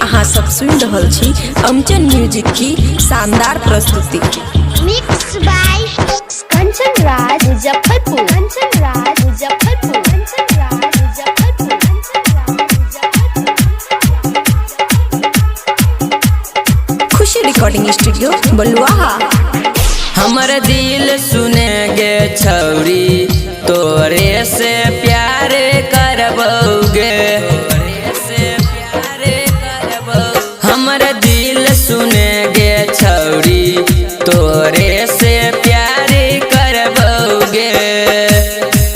अहाँ सब सुन रहल छी अमचन म्यूजिक की शानदार प्रस्तुति। Mix by Kanchan Raj Muzaffarpur, Kanchan Raj Muzaffarpur, Kanchan Raj Muzaffarpur, Khushi recording studio Baluaha. हमर दिल सुने गे छौरी तोरे से प्यार करबोगे, हमर दिल सुने गे छौरी तोरे से प्यार करबोगे।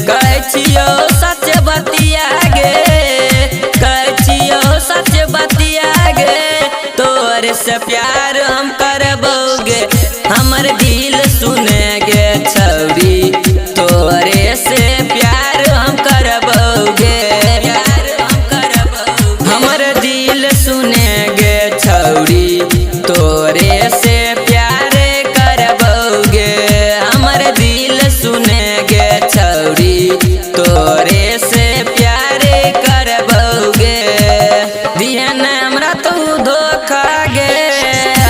कहै छियो सच बतिया गे, कहै छियो सच बतिया गे, तोरे से प्यार हम करबोगे। हमर दिल सुने गे छौरी तोरे से प्यार हम करबोगे, प्यार हम करबोगे। हमर दिल सुने गे छौरी तोरे से प्यार करबोगे, हमर दिल सुने गे छौरी तोरे से प्यार करबोगे। दिहे न हमरा तू धोखा गे,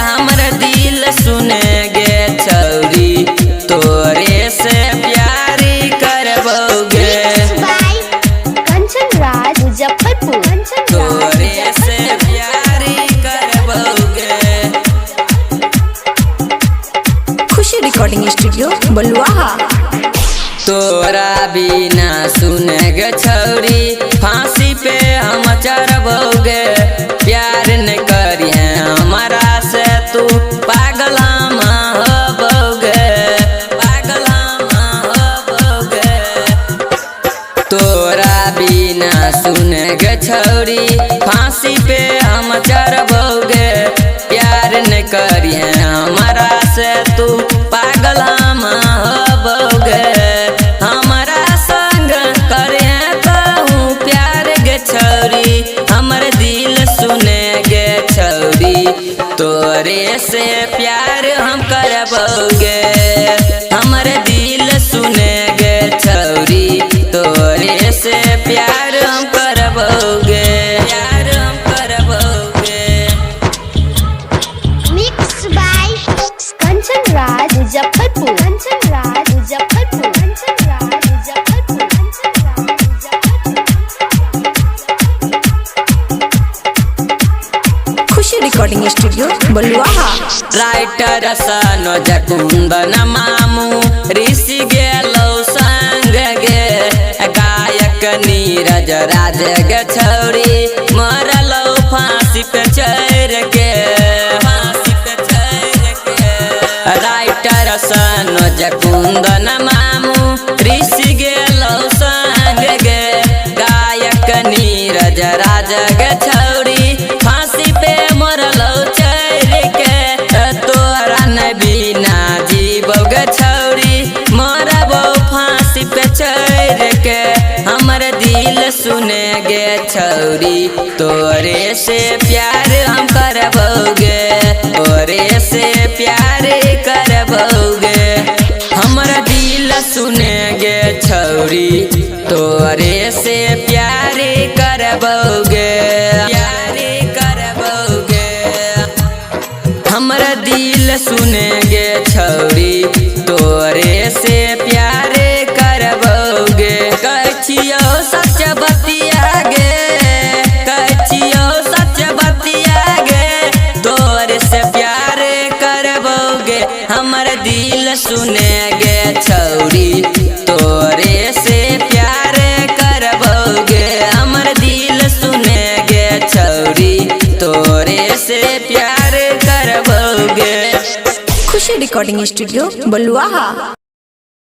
हमर दिल सुने गे छौरी तोरे से प्यार करबोगे। कंचन राज मुजफ्फरपुर, तोरे से प्यार करबोगे। खुशी रिकॉर्डिंग स्टूडियो बलुआहा। तोरा बिना सुन गे छौरी फांसी पे हम चढ़बोगे। प्यार न करिए हमारा से तू पागल हम होबोगे, पागल हम होबोगे। तोरा बिना सुन गे छौरी फांसी पे हम चढ़बोगे। प्यार न करिए हमारा से तू पागल हम होबोगे। हमारा संग करे कहूँ प्यार गे छौरी, हमर दिल सुने गे छौरी तोरे से प्यार हम करबोगे। हमर दिल सुने गे छौरी तोरे से प्यार हम करबोगे, प्यार हम करबोगे। Mix by Kanchan Raj Muzaffarpur, Kanchan Raj Muzaffarpur, Kanchan Raj Muzaffarpur, Kanchan Raj Muzaffarpur. Khushi recording studio Baluaha. Writer Sanoj Kundan मामू ऋषि गेलो संग गे। गायक नीरज राज गे छौरी मरलो फांसी पे चढ़ के, फांसी पे चढ़ के। राइटर सनोज कुंदन मामू ऋषि गेलो संग गे। गायक नीरज राज गे छौरी फांसी पे मरलो चढ़ के। तोरा न बिना जीवोगे छौरी मरबो फांसी पे चढ़ के। हमर दिल सुने गे छौरी तोरे से प्यार हम करबोगे, तोरे से प्यार करबोगे। हमर दिल सुने गे छौरी तोरे से प्यार करबोगे, प्यार करबोगे। हमर दिल सुने गे छौरी तोरे से प्यार करबोगे। कहै छियो सच बतिया गे, कहै छियो सच बतिया गे, तोरे से प्यार करबोगे। हमर दिल सुने गे छौरी तोरे से प्यार करबोगे। हमर दिल सुने गे छौरी तोरे से प्यार करबोगे। खुशी रिकॉर्डिंग स्टूडियो बलुआहा।